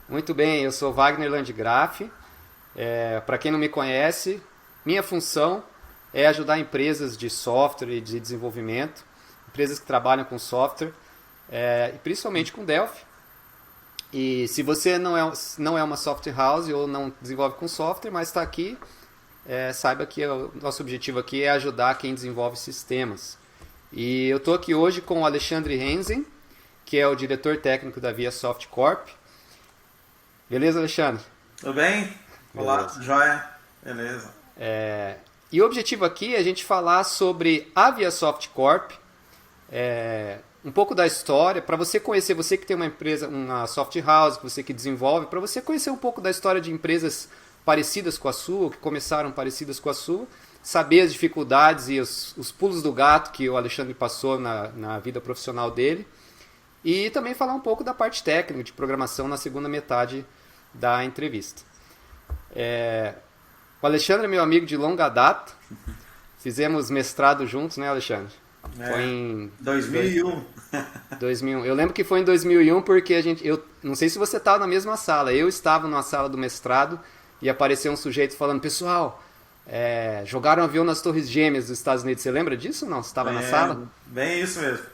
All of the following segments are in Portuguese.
Muito bem, eu sou Wagner Landgraf. Para quem não me conhece, minha função é ajudar empresas de software e de desenvolvimento, empresas que trabalham com software, e principalmente com Delphi. E se você não é uma software house ou não desenvolve com software, mas está aqui, saiba que o nosso objetivo aqui é ajudar quem desenvolve sistemas. E eu estou aqui hoje com o Alexandre Hensen, que é o diretor técnico da ViaSoft Corp. Beleza, Alexandre? Tudo bem? Olá, Beleza. joia? Beleza. E o objetivo aqui é a gente falar sobre a ViaSoft Corp, um pouco da história, para você conhecer, você que tem uma empresa, uma soft house, você que desenvolve, para você conhecer um pouco da história de empresas parecidas com a sua, que começaram parecidas com a sua, saber as dificuldades e os pulos do gato que o Alexandre passou na vida profissional dele, e também falar um pouco da parte técnica de programação na segunda metade da entrevista. O Alexandre é meu amigo de longa data. Fizemos mestrado juntos, né, Alexandre? Foi em 2001. 2001. Eu lembro que foi em 2001 porque eu não sei se você estava na mesma sala. Eu estava na sala do mestrado e apareceu um sujeito falando: pessoal, jogaram um avião nas Torres Gêmeas dos Estados Unidos. Você lembra disso ou não? Você estava na sala? Bem isso mesmo.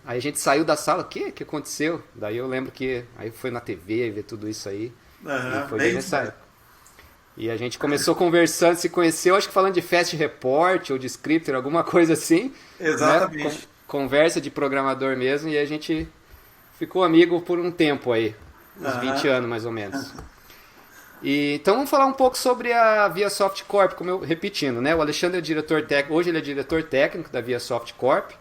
Aí a gente saiu da sala. O quê? O que aconteceu? Daí eu lembro que aí foi na TV ver tudo isso aí. E foi bem Bem isso nessa mesmo. época. E a gente começou conversando, se conheceu, acho que falando de Fast Report ou de Scripter, alguma coisa assim. Né? Exatamente. Conversa de programador mesmo, e a gente ficou amigo por um tempo aí, uns 20 anos mais ou menos. Então vamos falar um pouco sobre a ViaSoft Corp, como eu repetindo, né? O Alexandre é diretor técnico, hoje ele é diretor técnico da ViaSoft Corp.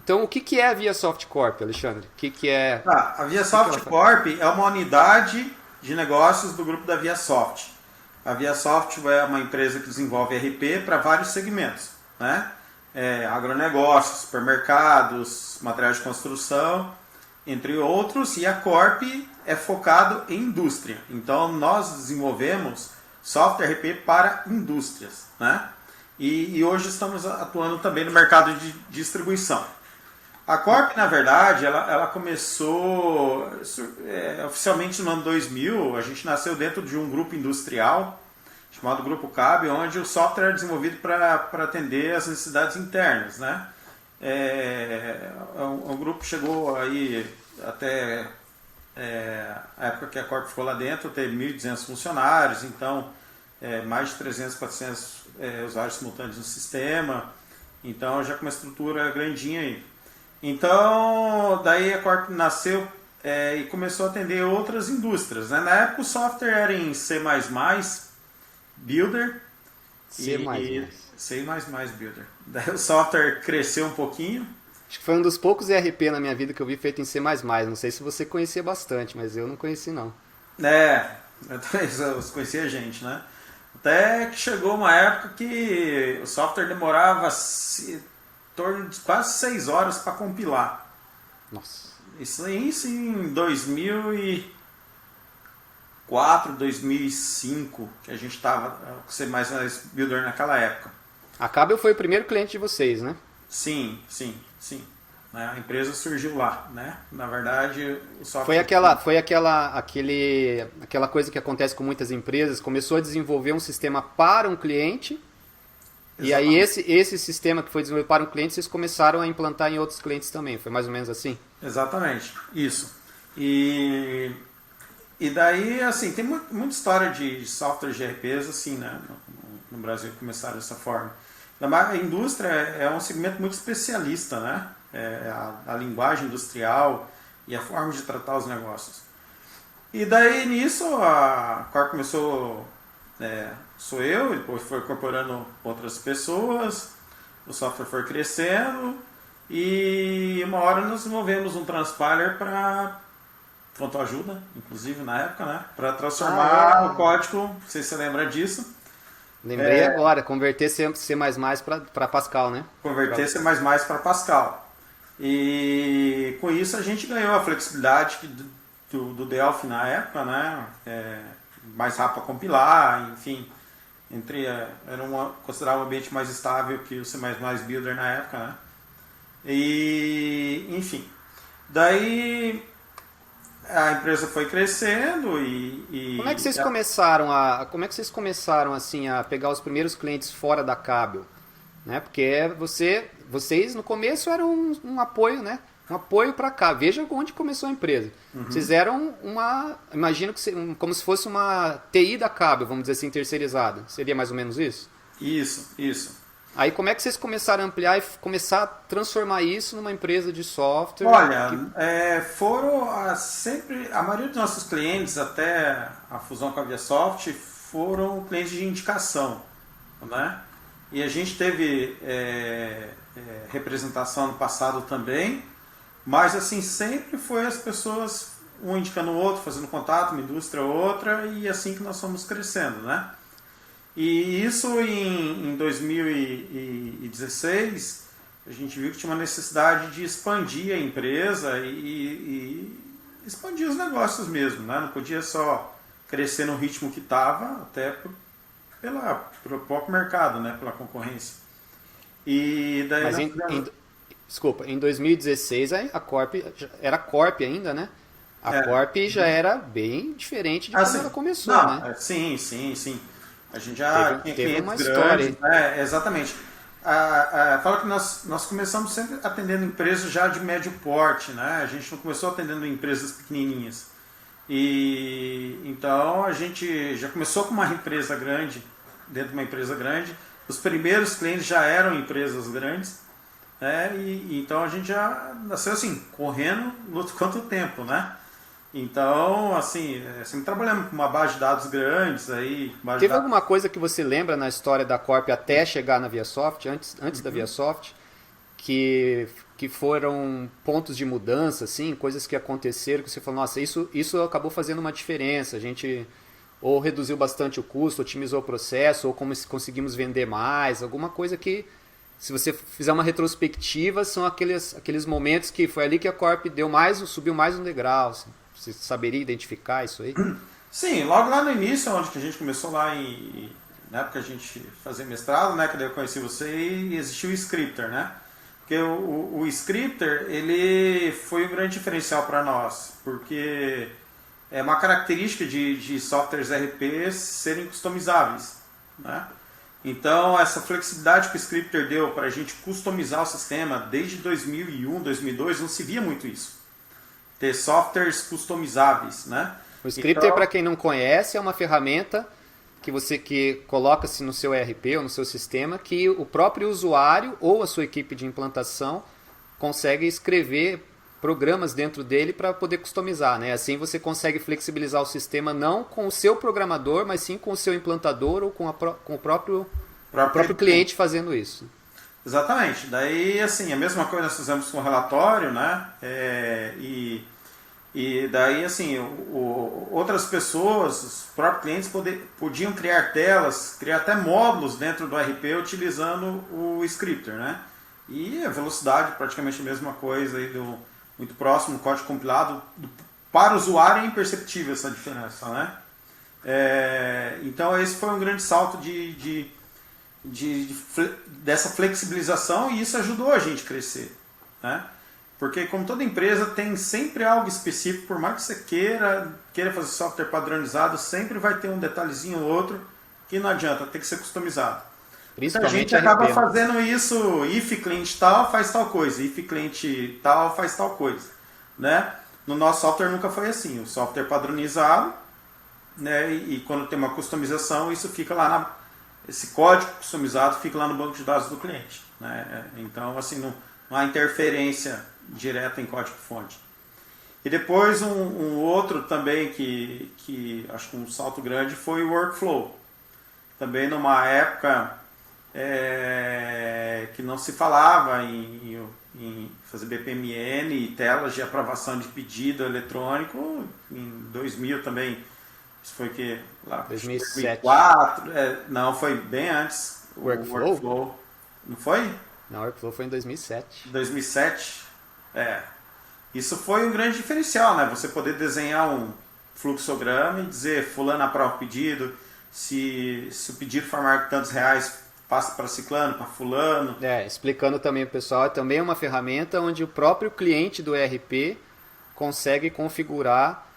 Então o que é a ViaSoft Corp, Alexandre? O que é... A ViaSoft Corp é uma unidade de negócios do grupo da ViaSoft. A ViaSoft é uma empresa que desenvolve RP para vários segmentos, né? Agronegócios, supermercados, materiais de construção, entre outros, e a Corp é focado em indústria. Então nós desenvolvemos software RP para indústrias, né? E hoje estamos atuando também no mercado de distribuição. A Corp, na verdade, ela começou oficialmente no ano 2000. A gente nasceu dentro de um grupo industrial chamado Grupo CAB, onde o software era desenvolvido para atender as necessidades internas, né? O grupo chegou aí até a época que a Corp ficou lá dentro, teve 1.200 funcionários, então mais de 300, 400 usuários simultâneos no sistema, então já com uma estrutura grandinha aí. Então, daí a Corp nasceu e começou a atender outras indústrias, né? Na época o software era em C++, Builder C++. e C++ Builder. Daí o software cresceu um pouquinho. Acho que foi um dos poucos ERP na minha vida que eu vi feito em C++. Não sei se você conhecia bastante, mas eu não conheci não. Eu conhecia a gente, né? Até que chegou uma época que o software demorava em torno de quase 6 horas para compilar. Nossa. Isso em 2004, 2005, que a gente estava com C++ Builder naquela época. A Cabel foi o primeiro cliente de vocês, né? Sim. A empresa surgiu lá, né? Na verdade, o software... Foi aquela coisa que acontece com muitas empresas, começou a desenvolver um sistema para um cliente, e aí esse sistema que foi desenvolvido para um cliente, vocês começaram a implantar em outros clientes também, foi mais ou menos assim? Exatamente, isso. E daí, assim, tem muita história de software de RPs, assim, né? No Brasil começaram dessa forma. A indústria é um segmento muito especialista, né? A linguagem industrial e a forma de tratar os negócios. E daí nisso a Corp começou, sou eu, depois foi incorporando outras pessoas, o software foi crescendo e uma hora nós desenvolvemos um transpiler para ajuda, inclusive na época, né? Para transformar o código, não sei se você lembra disso. Lembrei agora, converter C++ para Pascal, né? Converter C++ para Pascal. E com isso a gente ganhou a flexibilidade do Delphi na época, né? Mais rápido para compilar, enfim. Era considerado um ambiente mais estável que o C++ Builder na época, né? E, enfim. Daí a empresa foi crescendo como é que vocês começaram assim a pegar os primeiros clientes fora da Cabel, né? Porque vocês no começo eram um apoio, né? Um apoio para cá. Veja onde começou a empresa. Vocês eram imagino que como se fosse uma TI da Cabel, vamos dizer assim, terceirizada. Seria mais ou menos isso? Isso. Aí como é que vocês começaram a ampliar e começar a transformar isso numa empresa de software? Olha, sempre a maioria dos nossos clientes, até a fusão com a ViaSoft, foram clientes de indicação, né? E a gente teve representação no passado também, mas assim sempre foi as pessoas um indicando o outro, fazendo contato, uma indústria outra, e assim que nós fomos crescendo, né? E isso em 2016, a gente viu que tinha uma necessidade de expandir a empresa e expandir os negócios mesmo, né? Não podia só crescer no ritmo que estava, até pelo próprio mercado, né? Pela concorrência. E daí Mas em 2016 a Corp era Corp ainda, né? A Corp já era bem diferente de quando ela começou, né? Sim. A gente já tinha teve uma grandes, história. exatamente. Fala que nós começamos sempre atendendo empresas já de médio porte, né? A gente não começou atendendo empresas pequenininhas. E então a gente já começou com uma empresa grande, dentro de uma empresa grande. Os primeiros clientes já eram empresas grandes, né? E então a gente já nasceu assim, correndo luto contra o tempo, né? Então, assim, sempre trabalhamos com uma base de dados grandes aí. Teve alguma coisa que você lembra na história da Corp até chegar na ViaSoft, antes da ViaSoft, que foram pontos de mudança, assim, coisas que aconteceram, que você falou, nossa, isso acabou fazendo uma diferença, a gente ou reduziu bastante o custo, otimizou o processo, ou como conseguimos vender mais, alguma coisa que, se você fizer uma retrospectiva, são aqueles momentos que foi ali que a Corp subiu mais um degrau, assim. Você saberia identificar isso aí? Sim, logo lá no início, onde que a gente começou lá na época que a gente fazia mestrado, né, que daí eu conheci você, e existiu o Scripter, né? Porque o Scripter, ele foi um grande diferencial para nós, porque é uma característica de softwares RP serem customizáveis, né? Então, essa flexibilidade que o Scripter deu para a gente customizar o sistema desde 2001, 2002, não se via muito isso. Ter softwares customizáveis, né? O Scripter, então, para quem não conhece, é uma ferramenta que coloca-se no seu ERP ou no seu sistema, que o próprio usuário ou a sua equipe de implantação consegue escrever programas dentro dele para poder customizar, né? Assim você consegue flexibilizar o sistema não com o seu programador, mas sim com o seu implantador ou com o próprio cliente fazendo isso. Exatamente. Daí, assim, a mesma coisa nós fizemos com o relatório, né? E daí, assim, outras pessoas, os próprios clientes podiam criar telas, criar até módulos dentro do RP utilizando o Scripter, né? E a velocidade, praticamente a mesma coisa, aí muito próximo, no código compilado. Para o usuário é imperceptível essa diferença, né? Então, esse foi um grande salto dessa flexibilização, e isso ajudou a gente a crescer, né? Porque como toda empresa tem sempre algo específico, por mais que você queira fazer software padronizado, sempre vai ter um detalhezinho ou outro que não adianta, tem que ser customizado. Então a gente acaba fazendo isso, if cliente tal faz tal coisa, if cliente tal faz tal coisa, né? No nosso software nunca foi assim, o software padronizado, né? E quando tem uma customização, isso fica lá esse código customizado fica lá no banco de dados do cliente, né? Então, assim, não há interferência direta em código-fonte. E depois um outro também que acho que um salto grande foi o workflow. Também numa época que não se falava em fazer BPMN e telas de aprovação de pedido eletrônico, em 2000 também. Isso foi que lá 2007. 2004, não, foi bem antes. Workflow? Não foi? Não, o Workflow foi em 2007. 2007? Isso foi um grande diferencial, né? Você poder desenhar um fluxograma e dizer fulano aprova o pedido, se o pedido for maior que tantos reais, passa para ciclano, para fulano. Explicando também para o pessoal, é também uma ferramenta onde o próprio cliente do ERP consegue configurar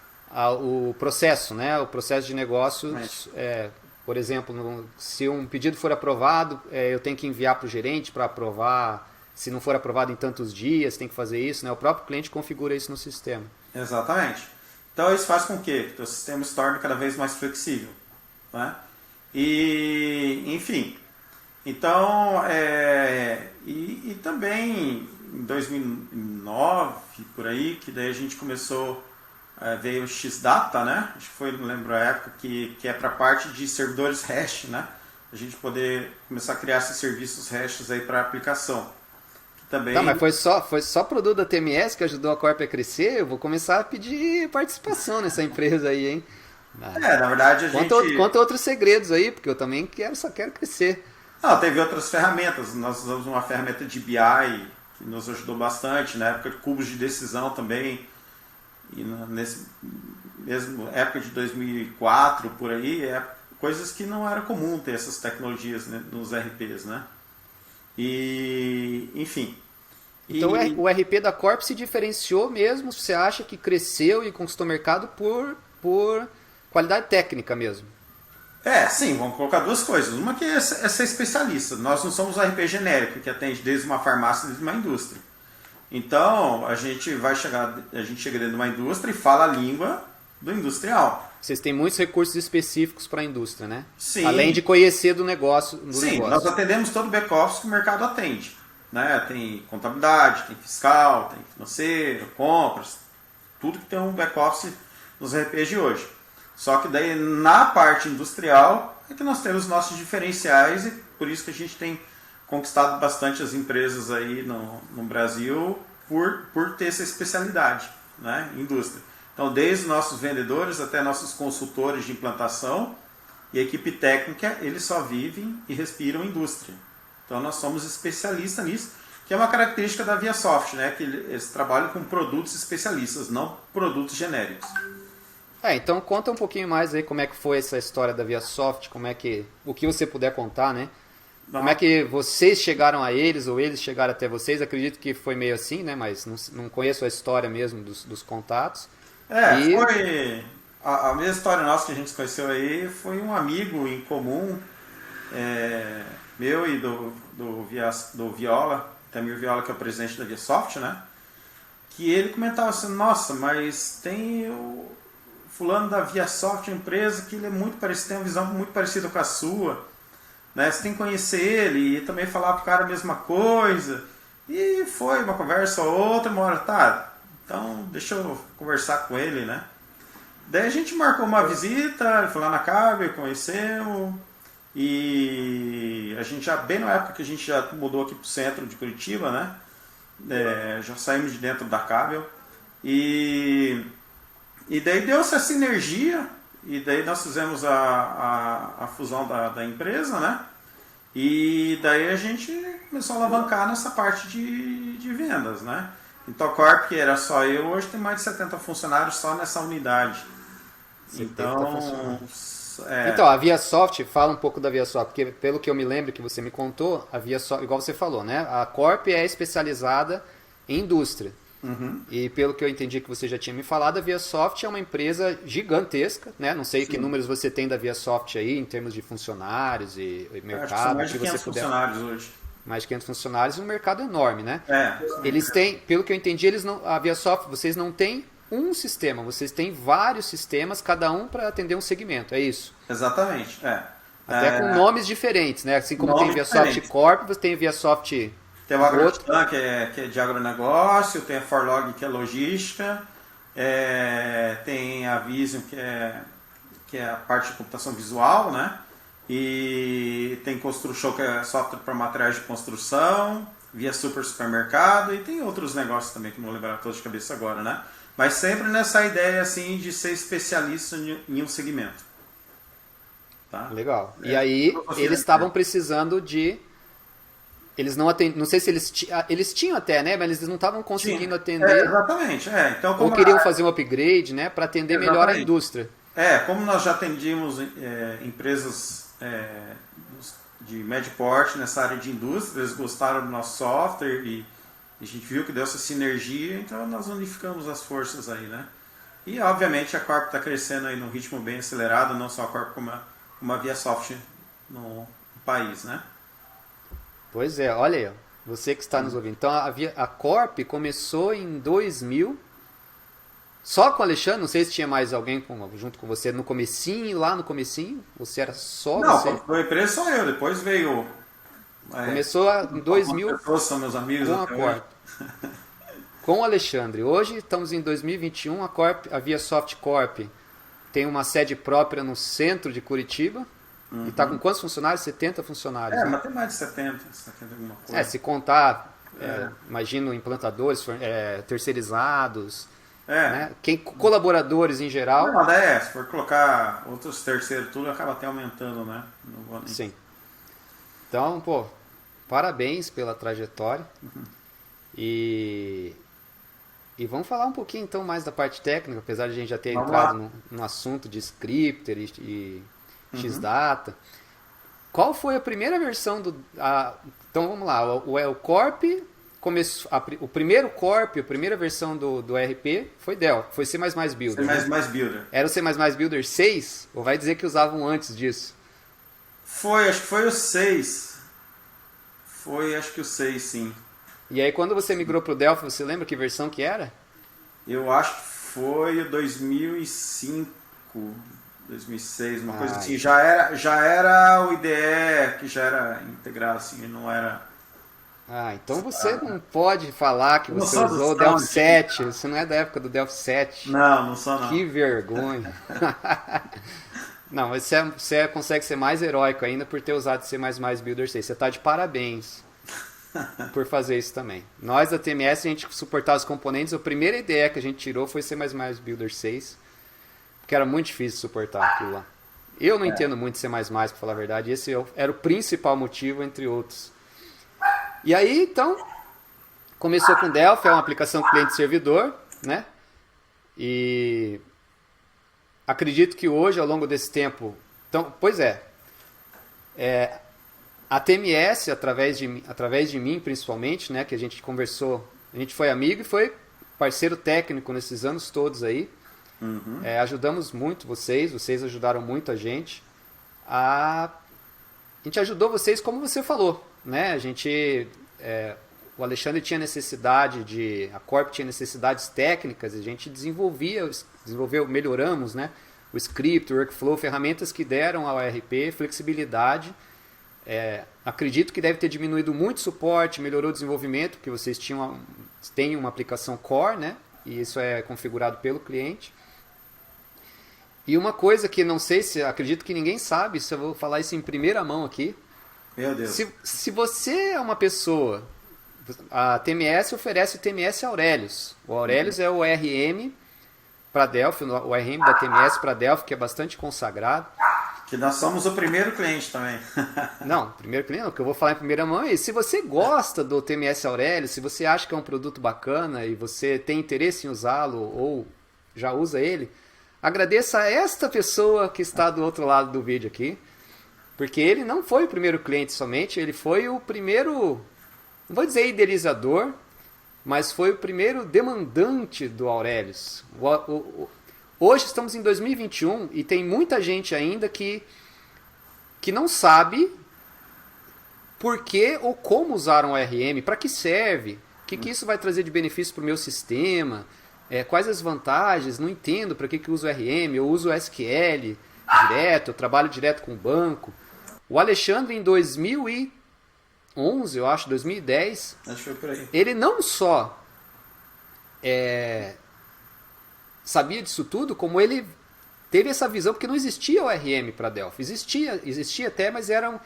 o processo, né? O processo de negócios. Por exemplo, se um pedido for aprovado, eu tenho que enviar para o gerente para aprovar. Se não for aprovado em tantos dias, tem que fazer isso, né? O próprio cliente configura isso no sistema. Exatamente. Então isso faz com que o sistema se torne cada vez mais flexível, né? E, enfim, então, e também em 2009, por aí, que daí a gente começou, veio o X-Data, né? Acho que foi, não lembro a época, que é para a parte de servidores hash, né? A gente poder começar a criar esses serviços hashes aí para aplicação. Também... Tá, mas foi só produto da TMS que ajudou a Corp a crescer? Eu vou começar a pedir participação nessa empresa aí, hein? Na verdade a gente... Conta outros segredos aí, porque eu também só quero crescer. Não, teve outras ferramentas. Nós usamos uma ferramenta de BI que nos ajudou bastante, na época de cubos de decisão também. E nesse mesmo época de 2004, por aí, coisas que não era comum ter essas tecnologias, né, nos RPs, né? E, enfim. Então o RP da Corp se diferenciou mesmo, você acha que cresceu e conquistou mercado por qualidade técnica mesmo? Sim, vamos colocar duas coisas. Uma que é ser especialista. Nós não somos um RP genérico, que atende desde uma farmácia, desde uma indústria. Então, a gente chega dentro de uma indústria e fala a língua do industrial. Vocês têm muitos recursos específicos para a indústria, né? Sim. Além de conhecer do negócio. Sim, nós atendemos todo o back-office que o mercado atende. Né? Tem contabilidade, tem fiscal, tem financeiro, compras, tudo que tem um back-office nos RPs de hoje. Só que daí na parte industrial é que nós temos nossos diferenciais e por isso que a gente tem conquistado bastante as empresas aí no Brasil por ter essa especialidade, né? Indústria. Então, desde os nossos vendedores até nossos consultores de implantação e a equipe técnica, eles só vivem e respiram indústria. Então, nós somos especialistas nisso, que é uma característica da ViaSoft, né? Que eles trabalham com produtos especialistas, não produtos genéricos. Então conta um pouquinho mais aí como é que foi essa história da ViaSoft, o que você puder contar, né? Como é que vocês chegaram a eles ou eles chegaram até vocês? Acredito que foi meio assim, né? Mas não conheço a história mesmo dos contatos. Foi a mesma história nossa que a gente se conheceu aí, foi um amigo em comum, meu e do Viola, Tamir Viola, que é o presidente da ViaSoft, né? Que ele comentava assim, nossa, mas tem o fulano da ViaSoft, uma empresa que ele é muito parecido, tem uma visão muito parecida com a sua, né? Você tem que conhecer ele e também falar pro cara a mesma coisa. E foi uma conversa ou outra, uma hora, tá, então deixa eu conversar com ele, né? Daí a gente marcou uma visita, ele foi lá na Cabel, conhecemos, e a gente já, bem na época que a gente já mudou aqui pro centro de Curitiba, né? Já saímos de dentro da Cabel, e daí deu-se essa sinergia, e daí nós fizemos a fusão da empresa, né? E daí a gente começou a alavancar nessa parte de vendas, né? Então a Corp, que era só eu, hoje tem mais de 70 funcionários só nessa unidade. Então, a ViaSoft, fala um pouco da ViaSoft, porque pelo que eu me lembro que você me contou, a ViaSoft, igual você falou, né? A Corp é especializada em indústria. Uhum. E pelo que eu entendi que você já tinha me falado, a ViaSoft é uma empresa gigantesca, né? Não sei que números você tem da ViaSoft aí, em termos de funcionários e mercado. Acho que são mais de 500 funcionários hoje. Mais de 500 funcionários e um mercado enorme, né? Eles têm, pelo que eu entendi, a ViaSoft, vocês não têm um sistema, vocês têm vários sistemas, cada um para atender um segmento, é isso? Exatamente, Até com nomes diferentes, né? Assim como tem ViaSoft Corp, você tem ViaSoft... Tem o AgroTran, que é de agronegócio, tem a Forlog, que é logística, tem a Vision, que é a parte de computação visual, né? E tem Construction, que é software para materiais de construção, Via Super Supermercado, e tem outros negócios também que não vou lembrar todos de cabeça agora, né? Mas sempre nessa ideia assim de ser especialista em um segmento. Tá? Legal. E aí eles estavam precisando de... Eles não atendem, não sei se eles tinham até, né? Mas eles não estavam conseguindo atender. Exatamente. Então, ou queriam fazer um upgrade, né? Para atender melhor a indústria. Como nós já atendíamos empresas de médio porte nessa área de indústria, eles gostaram do nosso software e A gente viu que deu essa sinergia, então nós unificamos as forças aí, né? E, obviamente, a Corp está crescendo aí num ritmo bem acelerado, não só a Corp como a ViaSoft no país, né? Pois é, olha aí, ó, você que está nos ouvindo. Então, a Corp começou em 2000, só com o Alexandre, não sei se tinha mais alguém junto com você no comecinho, lá no comecinho, você era só Não, você? a empresa sou eu, depois veio... Começou em 2000 pessoas são meus amigos com a até Corp. Com o Alexandre. Hoje estamos em 2021, a ViaSoft Corp tem uma sede própria no centro de Curitiba. E está com quantos funcionários? 70 funcionários. Mas tem mais de 70 alguma coisa. Se contar, imagino, implantadores, terceirizados, né? Colaboradores em geral. Não, se for colocar outros terceiros, tudo acaba até aumentando, né? Não vou nem... Sim. Então, pô, parabéns pela trajetória. E vamos falar um pouquinho então mais da parte técnica, apesar de a gente já ter entrado no assunto de scripter e X-Data. Qual foi a primeira versão então vamos lá, o Corp começou, o primeiro Corp, a primeira versão do ERP foi Delphi, foi C++ Builder. C++ Builder. Era o C++ Builder 6? Ou vai dizer que usavam antes disso? Acho que foi o 6. Acho que o 6, sim. E aí quando você migrou para o Delphi, você lembra que versão que era? Eu acho que foi o 2005, 2006, uma coisa assim. Já era o IDE, que já era integrado, assim, não era... então você não pode falar que você usou o Delphi 7, você não é da época do Delphi 7. Não sou não. Que vergonha. Não, mas você consegue ser mais heróico ainda por ter usado C++ Builder 6. Você está de parabéns por fazer isso também. Nós da TMS, a gente suportava os componentes, a primeira ideia que a gente tirou foi C++ Builder 6, porque era muito difícil suportar aquilo lá. Eu não entendo muito C++, para falar a verdade, esse era o principal motivo, entre outros. E aí, então, começou com Delphi, é uma aplicação cliente-servidor, né? E acredito que hoje, ao longo desse tempo... Então, pois a TMS, através de mim, principalmente, né? Que a gente conversou, a gente foi amigo e foi parceiro técnico nesses anos todos aí. Ajudamos muito vocês ajudaram muito a gente. A gente ajudou vocês como você falou, né? O Alexandre tinha a Corp tinha necessidades técnicas, a gente melhoramos, né? O script, o workflow, ferramentas que deram ao ERP flexibilidade. Acredito que deve ter diminuído muito o suporte, melhorou o desenvolvimento, porque vocês têm uma aplicação core, né? E isso é configurado pelo cliente. E uma coisa que não sei acredito que ninguém sabe, eu vou falar isso em primeira mão aqui. Meu Deus. Se você é uma pessoa, a TMS oferece o TMS Aurelius. O Aurelius é o ORM para Delphi, o ORM da TMS para Delphi, que é bastante consagrado. Que nós somos o primeiro cliente também. Não, primeiro cliente, o que eu vou falar em primeira mão é: se você gosta do TMS Aurelius, se você acha que é um produto bacana e você tem interesse em usá-lo ou já usa ele, agradeça a esta pessoa que está do outro lado do vídeo aqui, porque ele não foi o primeiro cliente somente, ele foi o primeiro, não vou dizer idealizador, mas foi o primeiro demandante do Aurelius. Hoje estamos em 2021 e tem muita gente ainda que não sabe por que ou como usar um ORM, para que serve, o que isso vai trazer de benefício para o meu sistema, quais as vantagens, não entendo para que eu uso ORM, eu uso SQL direto, eu trabalho direto com o banco. O Alexandre, em 2011, eu acho, 2010, Acho que foi por aí. ele não só sabia disso tudo, como ele teve essa visão, porque não existia ORM para Delphi. Existia até, mas eram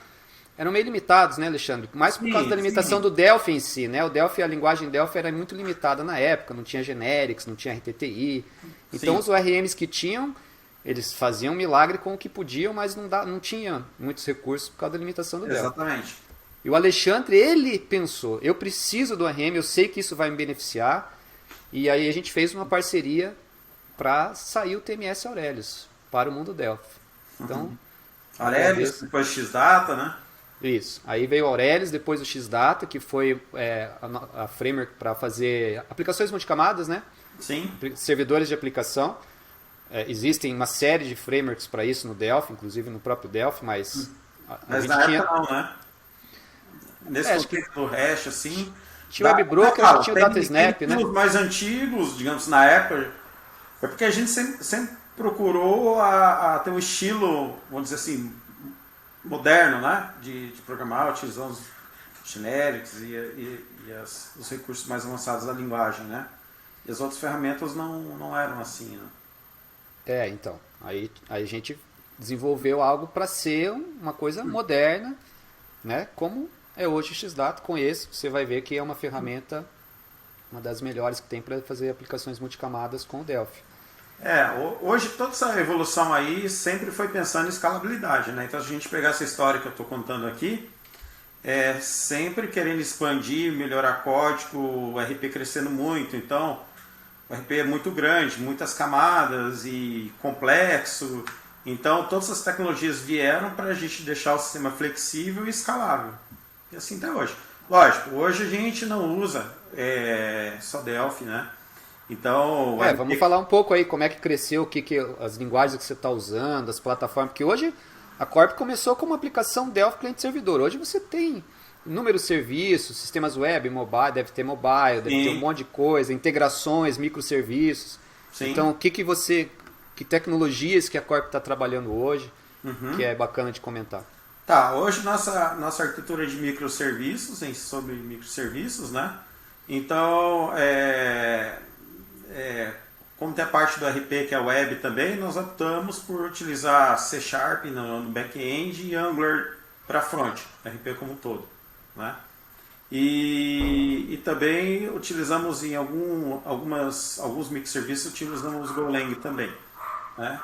meio limitados, né, Alexandre? Mais por causa da limitação do Delphi em si, né? A linguagem Delphi era muito limitada na época, não tinha generics, não tinha RTTI. Então os ORMs que tinham, eles faziam milagre com o que podiam, mas não tinha muitos recursos por causa da limitação do Delphi. Exatamente. E o Alexandre, ele pensou, eu preciso do ORM, eu sei que isso vai me beneficiar, e aí a gente fez uma parceria para sair o TMS Aurelius para o mundo Delphi. Então, Aurelius, depois X-Data, né? Isso. Aí veio o Aurelis, depois o X-Data, que foi a framework para fazer aplicações multicamadas, né? Sim. Servidores de aplicação. Existem uma série de frameworks para isso no Delphi, inclusive no próprio Delphi, mas Mas na época não, né? Nesse contexto do hash, assim... Tinha o WebBroker, já tinha o DataSnap, né? Os mais antigos, digamos, na época, é porque a gente sempre procurou a ter um estilo, vamos dizer assim, moderno, né? De programar, utilizando os generics e os recursos mais avançados da linguagem, né? E as outras ferramentas não eram assim, né? Então. Aí a gente desenvolveu algo para ser uma coisa moderna, né? Como é hoje o X-Data. Com esse, você vai ver que é uma ferramenta, uma das melhores que tem para fazer aplicações multicamadas com o Delphi. Hoje toda essa evolução aí sempre foi pensando em escalabilidade, né? Então, se a gente pegar essa história que eu estou contando aqui, sempre querendo expandir, melhorar código, o RP crescendo muito. Então, o RP é muito grande, muitas camadas e complexo. Então, todas as tecnologias vieram para a gente deixar o sistema flexível e escalável. E assim até hoje. Lógico, hoje a gente não usa só Delphi, né? Então, vamos falar um pouco aí como é que cresceu, as linguagens que você está usando, as plataformas, porque hoje a Corp começou como uma aplicação Delphi Client Servidor. Hoje você tem inúmeros serviços, sistemas web, mobile, deve ter mobile, deve ter um monte de coisa, integrações, microserviços. Sim. Então, que tecnologias que a Corp está trabalhando hoje, que é bacana de comentar. Tá, hoje nossa arquitetura de microserviços, sobre microserviços, né? Então, como tem a parte do RP que é web também, nós optamos por utilizar C# no back-end e Angular para front, RP como um todo, né? E também utilizamos em alguns microserviços, utilizamos Golang também, né?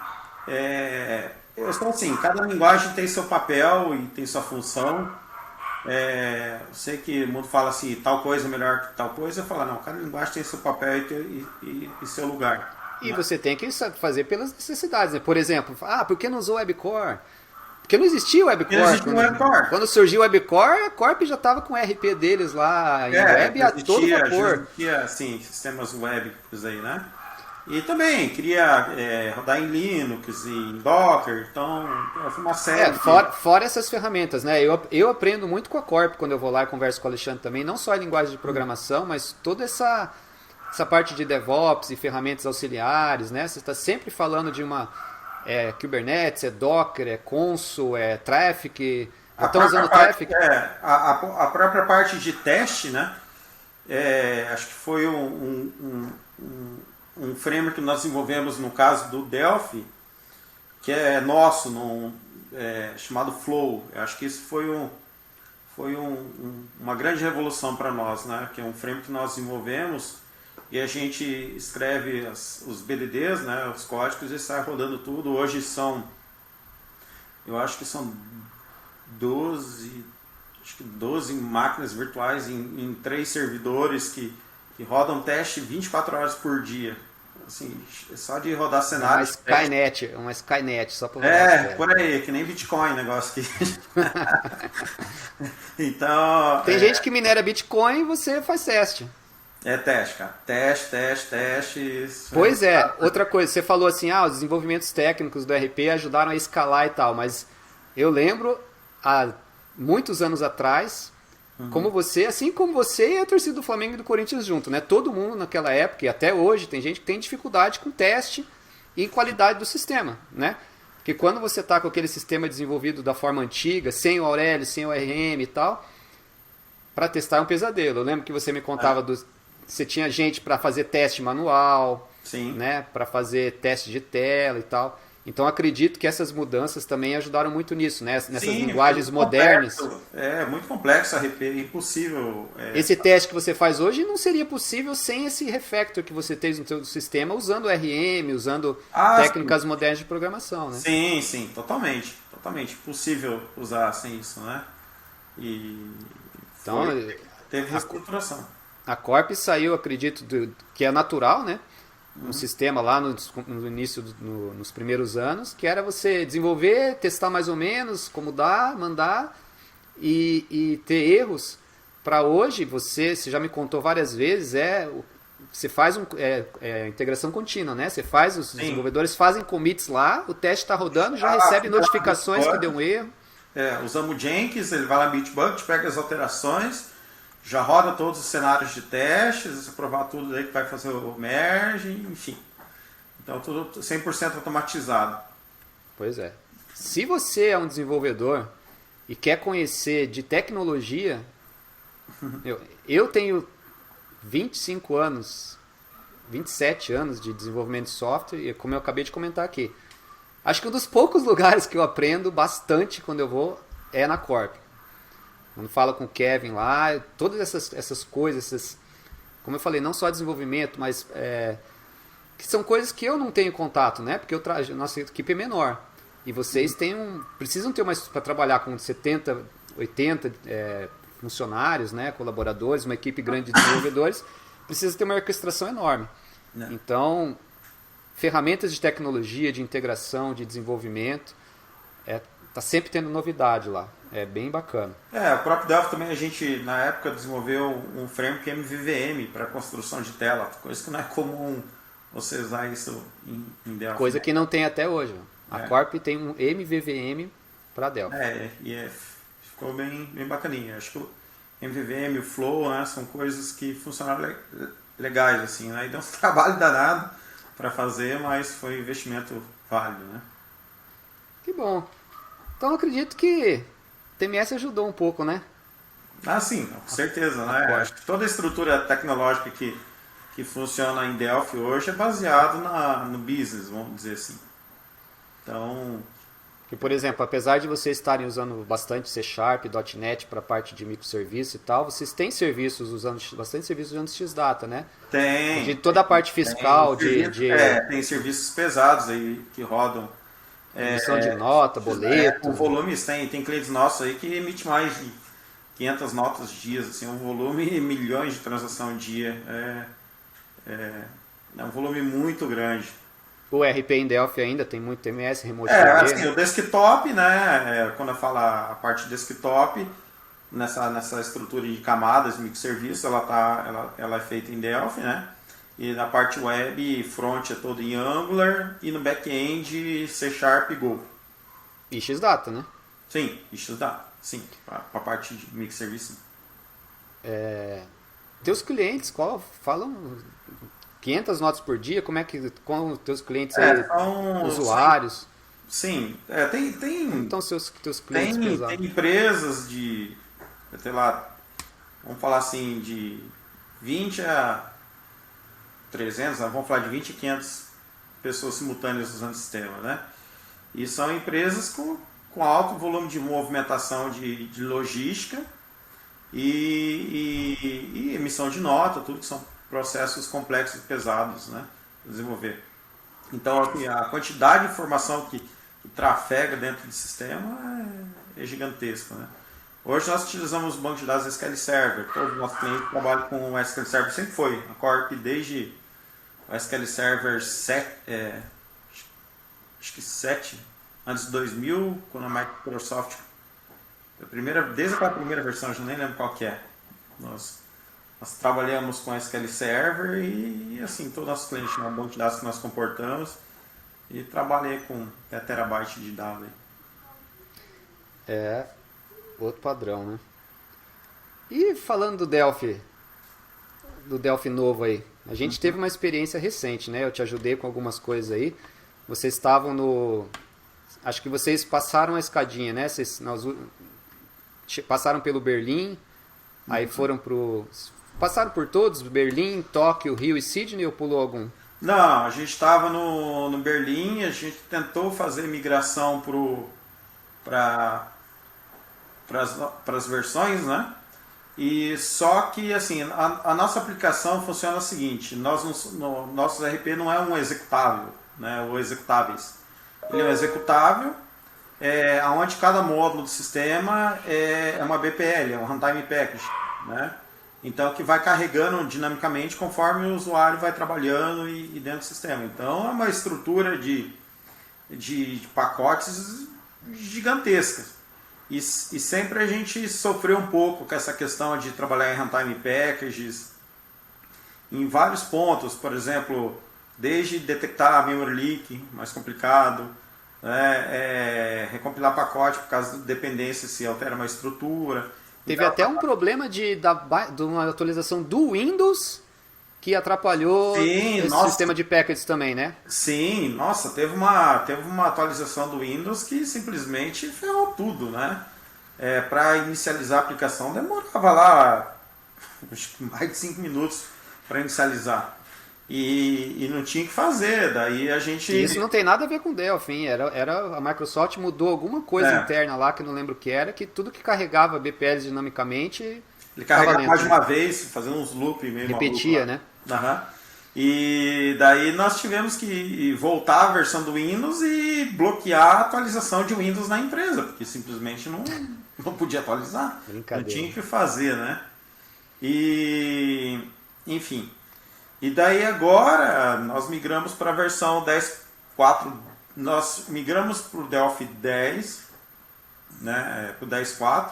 Então, assim, cada linguagem tem seu papel e tem sua função. Eu sei que o mundo fala assim, tal coisa é melhor que tal coisa. Eu falo, não, cada linguagem tem seu papel e seu lugar. E você tem que fazer pelas necessidades, né? Por exemplo, por que não usou WebCore? Porque não existia o WebCore. Quando surgiu o WebCore, a Corp já estava com o RP deles lá em web a todo vapor. Existia, assim, sistemas web aí, né? E também queria rodar em Linux, em Docker, então foi uma série. Fora essas ferramentas, né? Eu aprendo muito com a Corp quando eu vou lá e converso com o Alexandre também, não só a linguagem de programação, mas toda essa parte de DevOps e ferramentas auxiliares, né? Você está sempre falando de uma Kubernetes, Docker, Consul, Traffic. Estão usando Traffic? A própria parte de teste, né? Acho que foi um framework que nós desenvolvemos no caso do Delphi, que é nosso, chamado Flow. Eu acho que isso foi uma grande revolução para nós, né? Que é um framework que nós desenvolvemos e a gente escreve os BDDs, né? Os códigos e sai rodando tudo. Hoje eu acho que são 12 máquinas virtuais em 3 servidores que rodam teste 24 horas por dia. Assim, só de rodar cenário. Uma Skynet, só para rodar. Por aí, que nem Bitcoin o negócio aqui. Então. Tem gente que minera Bitcoin e você faz teste. Teste, cara. Teste. Pois outra coisa, você falou assim, os desenvolvimentos técnicos do RP ajudaram a escalar e tal, mas eu lembro, há muitos anos atrás, como você, assim como você e a torcida do Flamengo e do Corinthians junto, né? Todo mundo naquela época e até hoje tem gente que tem dificuldade com teste e qualidade do sistema, né? Porque quando você está com aquele sistema desenvolvido da forma antiga, sem o Aurelius, sem o RM e tal, para testar é um pesadelo. Eu lembro que você me contava você tinha gente para fazer teste manual, né? Para fazer teste de tela e tal. Então acredito que essas mudanças também ajudaram muito nisso, né? Nessas linguagens modernas. Muito complexo a RP, impossível. Esse teste que você faz hoje não seria possível sem esse refactor que você fez no seu sistema, usando RM, usando técnicas modernas de programação, né? Sim, totalmente. Totalmente possível usar sem isso, né? Então, teve reestruturação. A Corp saiu, acredito, que é natural, né? Um sistema lá no início, nos primeiros anos, que era você desenvolver, testar mais ou menos, como dá, mandar, e ter erros para hoje, você já me contou várias vezes, você faz integração contínua, né? Você faz, os desenvolvedores fazem commits lá, o teste está rodando, já recebe notificações que deu um erro. Usamos o Jenkins, ele vai lá no Bitbucket, pega as alterações, já roda todos os cenários de testes, aprovar tudo aí que vai fazer o merge, enfim. Então tudo 100% automatizado. Pois é. Se você é um desenvolvedor e quer conhecer de tecnologia, eu tenho 25 anos, 27 anos de desenvolvimento de software, e como eu acabei de comentar aqui, acho que um dos poucos lugares que eu aprendo bastante quando eu vou é na Corp. Quando falo com o Kevin lá, todas essas coisas, como eu falei, não só desenvolvimento, mas que são coisas que eu não tenho contato, né? Porque nossa equipe é menor. E vocês precisam ter para trabalhar com 70, 80 funcionários, né? Colaboradores, uma equipe grande de desenvolvedores, precisa ter uma orquestração enorme. Então, ferramentas de tecnologia, de integração, de desenvolvimento, tá sempre tendo novidade lá. É bem bacana. O próprio Delphi também, a gente na época desenvolveu um framework MVVM para construção de tela, coisa que não é comum você usar isso em Delphi. Coisa que não tem até hoje. A Corp tem um MVVM para Delphi. Ficou bem bacaninha. Acho que o MVVM, o Flow, né, são coisas que funcionaram legais, assim, né? E deu um trabalho danado para fazer, mas foi um investimento válido, né? Que bom. Então eu acredito que TMS ajudou um pouco, né? Sim, com certeza, né? Acho que toda a estrutura tecnológica que funciona em Delphi hoje é baseado no business, vamos dizer assim. Então... Que, por exemplo, apesar de vocês estarem usando bastante C#, .NET para a parte de microserviço e tal, vocês têm bastante serviços usando X-Data, né? Tem. De toda a parte fiscal, tem serviços pesados aí que rodam. Emissão de nota, boleto. Com volumes, tem clientes nossos aí que emite mais de 500 notas dias, assim, um volume, milhões de transações dia. É um volume muito grande. O RP em Delphi ainda tem muito TMS, Remote assim, o desktop, né? Quando eu falo a parte desktop, nessa estrutura de camadas, microserviços, ela é feita em Delphi, né? E na parte web, front é todo em Angular, e no back-end C# e Go. E X-Data, né? Sim, X-Data, sim, para a parte de microserviço. Teus clientes, falam 500 notas por dia, como é que com os teus clientes usuários? Sim, tem. Então teus clientes pesados. Tem empresas de, sei lá, vamos falar assim, de 20 a 300, vamos falar de 20 a 500 pessoas simultâneas usando o sistema, né? E são empresas com alto volume de movimentação de logística e emissão de nota, tudo que são processos complexos e pesados, né? Desenvolver. Então a quantidade de informação que trafega dentro do sistema é gigantesca, né? Hoje nós utilizamos o banco de dados SQL Server. Todo o nosso cliente trabalha com o SQL Server, sempre foi. A Corp desde o SQL Server 7, acho que 7, antes de 2000, quando a Microsoft, desde a primeira versão, eu nem lembro qual que é. Nós trabalhamos com SQL Server e assim, todo o nosso cliente tinha um banco de dados que nós comportamos e trabalhei com até terabyte de dados. Outro padrão, né? E falando do Delphi novo aí, a gente teve uma experiência recente, né? Eu te ajudei com algumas coisas aí. Vocês estavam acho que vocês passaram a escadinha, né? Passaram pelo Berlim, aí foram passaram por todos? Berlim, Tóquio, Rio e Sydney, ou pulou algum? Não, a gente estava no Berlim, a gente tentou fazer migração para as versões, né? E só que assim, a nossa aplicação funciona o seguinte: nosso RP não é um executável, né? O executáveis. Ele é um executável, onde cada módulo do sistema é uma BPL, é um runtime package, né? Então que vai carregando dinamicamente conforme o usuário vai trabalhando e dentro do sistema. Então é uma estrutura de pacotes gigantescas. E sempre a gente sofreu um pouco com essa questão de trabalhar em runtime packages, em vários pontos, por exemplo, desde detectar a memory leak, mais complicado, né, recompilar pacote por causa da dependência, se altera uma estrutura. Teve até um problema de uma atualização do Windows que atrapalhou esse sistema de packages também, né? Sim, nossa, teve uma atualização do Windows que simplesmente ferrou tudo, né? Para inicializar a aplicação demorava lá acho que mais de 5 minutos para inicializar. E não tinha o que fazer, daí a gente... Isso não tem nada a ver com Delphi, hein? A Microsoft mudou alguma coisa interna lá, que eu não lembro o que era, que tudo que carregava BPLs dinamicamente... Ele carregava mais de uma vez, fazendo uns loop meio repetia, né? Uhum. E daí nós tivemos que voltar a versão do Windows e bloquear a atualização de Windows na empresa, porque simplesmente não podia atualizar. Não tinha o que fazer, né? E... enfim... E daí agora nós migramos para a versão 10.4, nós migramos para o Delphi 10, né, para o 10.4.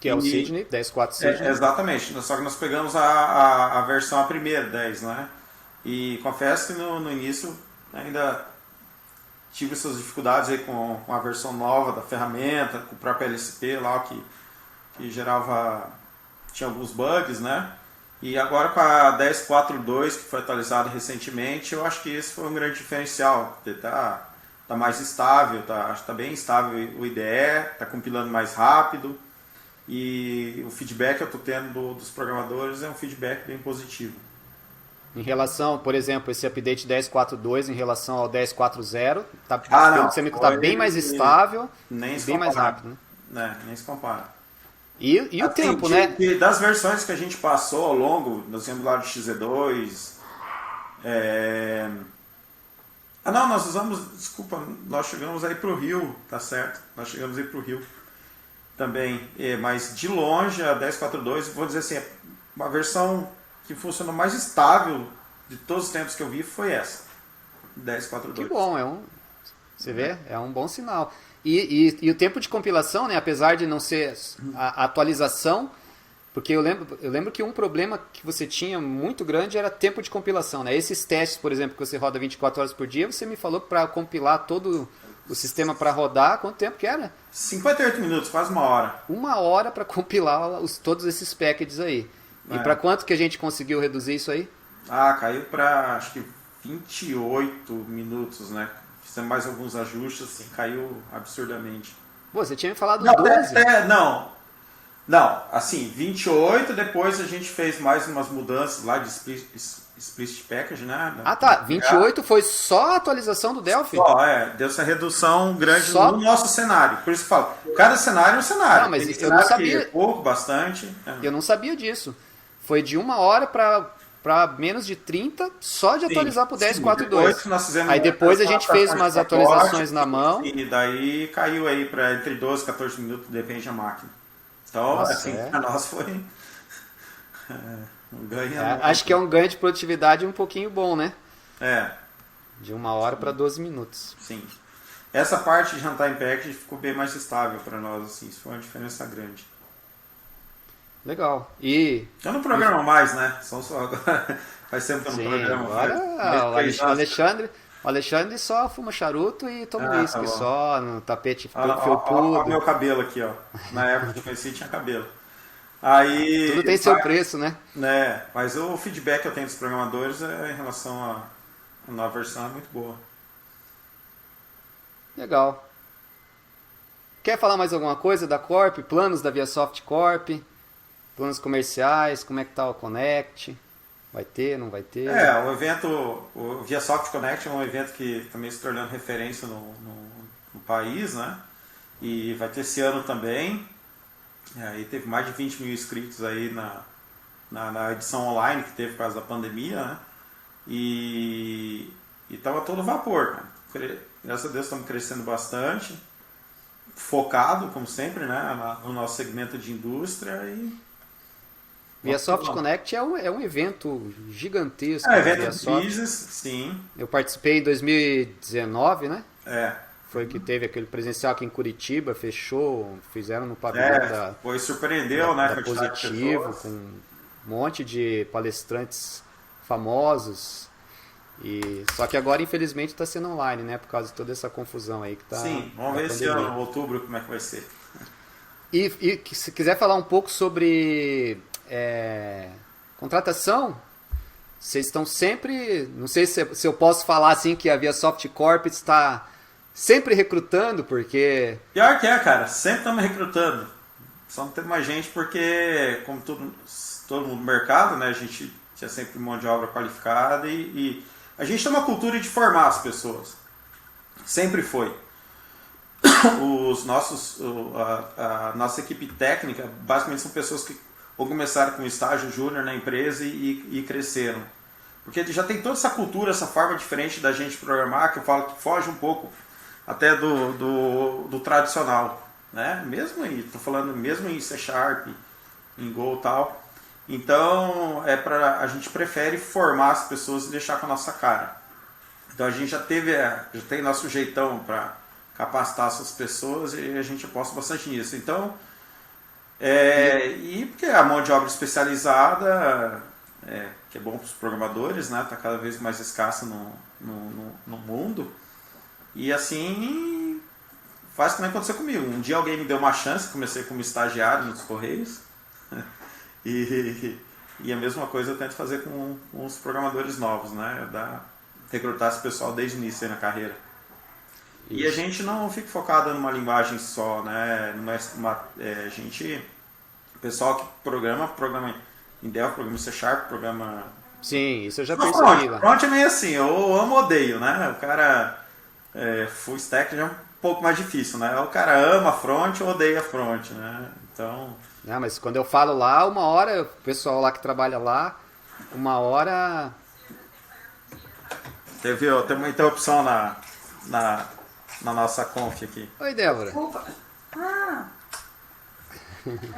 Que é o Sydney, 10.4 Sydney. Exatamente, só que nós pegamos a versão, a primeira, 10, né? E confesso que no início ainda tive essas dificuldades aí com a versão nova da ferramenta, com o próprio LSP lá, que tinha alguns bugs, né? E agora com a 10.4.2, que foi atualizada recentemente, eu acho que esse foi um grande diferencial. Tá mais estável, acho que está bem estável o IDE, está compilando mais rápido. E o feedback que eu estou tendo dos programadores é um feedback bem positivo. Em relação, por exemplo, esse update 10.4.2 em relação ao 10.4.0, está bem mais estável e bem mais rápido, né? Nem se compara. E o tempo, né? Das versões que a gente passou ao longo, nós temos lá de XE2. Nós chegamos aí para o Rio, tá certo? Nós chegamos aí para o Rio também. Mas de longe, a 10.4.2, vou dizer assim, uma versão que funcionou mais estável de todos os tempos que eu vi foi essa, 10.4.2. Que bom, você vê? É um bom sinal. E o tempo de compilação, né, apesar de não ser a atualização, porque eu lembro que um problema que você tinha muito grande era tempo de compilação, né? Esses testes, por exemplo, que você roda 24 horas por dia, você me falou que para compilar todo o sistema para rodar, quanto tempo que era? 58 minutos, quase uma hora. Uma hora para compilar todos esses packages aí. E para quanto que a gente conseguiu reduzir isso aí? Caiu para acho que 28 minutos, né? Fizemos mais alguns ajustes, assim, caiu absurdamente. Pô, você tinha me falado 12. Não, assim, 28, depois a gente fez mais umas mudanças lá de split package, né? 28 foi só a atualização do Delphi? Deu essa redução grande no nosso cenário. Por isso que eu falo, cada cenário é um cenário. Não, mas eu não sabia. Pouco, bastante. Eu não sabia disso. Foi de uma hora para menos de 30, só de atualizar para o 10.4.2. Aí depois a gente fez umas atualizações na mão. E daí caiu aí para entre 12 e 14 minutos, depende da máquina. Então, para nós foi um ganho. Acho que é um ganho de produtividade um pouquinho bom, né? De uma hora para 12 minutos. Sim. Essa parte de runtime package ficou bem mais estável para nós, assim, isso foi uma diferença grande. Legal. Eu não programo mais, né? Faz tempo que eu não programo. Agora o Alexandre só fuma charuto e toma uísque só no tapete felpudo. Olha o meu cabelo aqui, ó. Na época que eu conheci tinha cabelo. Aí, tudo tem seu preço, né? Mas o feedback que eu tenho dos programadores em relação à nova versão é muito boa. Legal. Quer falar mais alguma coisa da Corp? Planos da ViaSoft Corp? Planos comerciais? Como é que tá o Connect? Vai ter, não vai ter? O evento, o ViaSoft Connect é um evento que também se tornando referência no país, né? E vai ter esse ano também. Aí teve mais de 20 mil inscritos aí na edição online que teve por causa da pandemia, né? E estava todo vapor, né? Graças a Deus estamos crescendo bastante, focado, como sempre, né? No nosso segmento de indústria e... ViaSoft Connect é um evento gigantesco. Evento de business, sim. Eu participei em 2019, né? foi que teve aquele presencial aqui em Curitiba, fechou, fizeram no pavilhão Foi, surpreendeu, né? da Positivo, com um monte de palestrantes famosos. Só que agora, infelizmente, está sendo online, né? Por causa de toda essa confusão aí que tá. Sim, vamos ver esse ano, outubro, como é que vai ser. E se quiser falar um pouco sobre contratação, vocês estão sempre... Não sei se eu posso falar assim que a ViaSoft Corp está sempre recrutando, porque... Pior que cara. Sempre estamos recrutando. Só não tem mais gente porque, como todo mundo no mercado, né? A gente tinha sempre mão de obra qualificada e a gente tem uma cultura de formar as pessoas. Sempre foi. A nossa equipe técnica, basicamente são pessoas que ou começaram com estágio júnior na empresa e cresceram. Porque já tem toda essa cultura, essa forma diferente da gente programar, que eu falo que foge um pouco até do tradicional. Né? Estou falando mesmo em C Sharp, em Go e tal. Então, a gente prefere formar as pessoas e deixar com a nossa cara. Então a gente já tem nosso jeitão para capacitar essas pessoas e a gente aposta bastante nisso. Então, e porque a mão de obra especializada, que é bom para os programadores, né? Está cada vez mais escassa no mundo. E assim, faz como aconteceu comigo. Um dia alguém me deu uma chance, comecei como estagiário nos Correios. E a mesma coisa eu tento fazer com os programadores novos, né? Recrutar esse pessoal desde o início aí na carreira. Isso. E a gente não fica focado numa linguagem só, né? O pessoal que programa em Delphi, programa em C Sharp, programa... Sim, isso eu já percebi lá. Front é meio assim, eu amo ou odeio, né? O cara full stack já é um pouco mais difícil, né? O cara ama front ou odeia front, né? Então... Mas quando eu falo lá, uma hora, o pessoal lá que trabalha lá, uma hora... Teve uma interrupção na nossa conf aqui. Oi, Débora. Opa.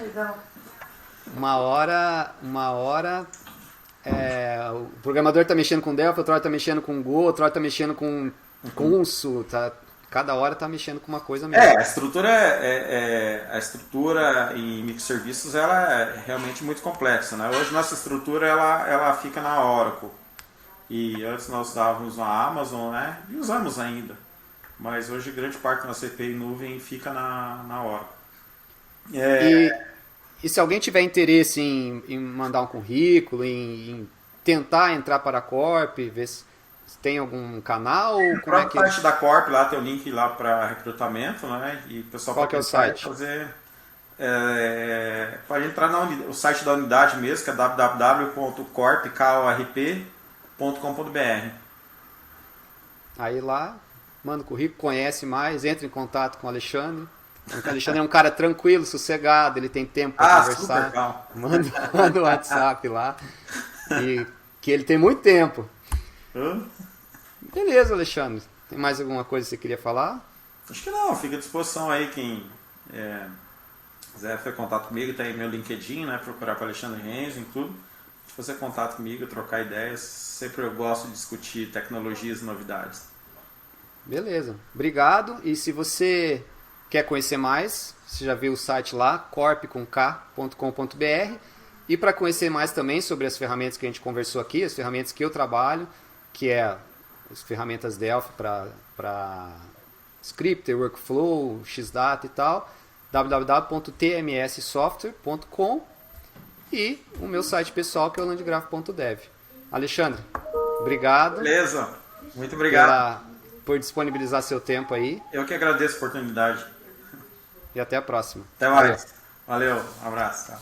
Legal. Uma hora o programador está mexendo com Delphi, outra hora está mexendo com Go, outra hora está mexendo com Consul, tá? Cada hora está mexendo com uma coisa mesmo. A estrutura em microserviços ela é realmente muito complexa, né? Hoje nossa estrutura ela fica na Oracle. E antes nós usávamos a Amazon, né? E usamos ainda. Mas hoje grande parte da nossa API nuvem fica na Oracle. E se alguém tiver interesse em mandar um currículo, em tentar entrar para a Corp, ver se tem algum canal? Como é que... No site da Corp lá tem o link lá para recrutamento, né? E o pessoal Qual que é o site? Pode entrar no site da unidade mesmo, que é www.corp.com.br. Aí lá, manda o currículo, conhece mais, entra em contato com o Alexandre. O Alexandre é um cara tranquilo, sossegado, ele tem tempo para conversar. Manda o WhatsApp lá. E que ele tem muito tempo. Beleza, Alexandre. Tem mais alguma coisa que você queria falar? Acho que não, fica à disposição aí quem quiser fazer contato comigo, tem aí meu LinkedIn, né? Procurar para Alexandre Renzo em tudo. Fazer contato comigo, trocar ideias. Sempre eu gosto de discutir tecnologias e novidades. Beleza, obrigado. E se você quer conhecer mais, você já viu o site lá, corp.com.br. E para conhecer mais também sobre as ferramentas que a gente conversou aqui, as ferramentas que eu trabalho, que é as ferramentas Delphi para Scripter, Workflow, Xdata e tal, www.tmssoftware.com e o meu site pessoal que é o landgraph.dev. Alexandre, obrigado. Beleza, muito obrigado. Por disponibilizar seu tempo aí. Eu que agradeço a oportunidade. E até a próxima. Até mais. Valeu, um abraço. Tá.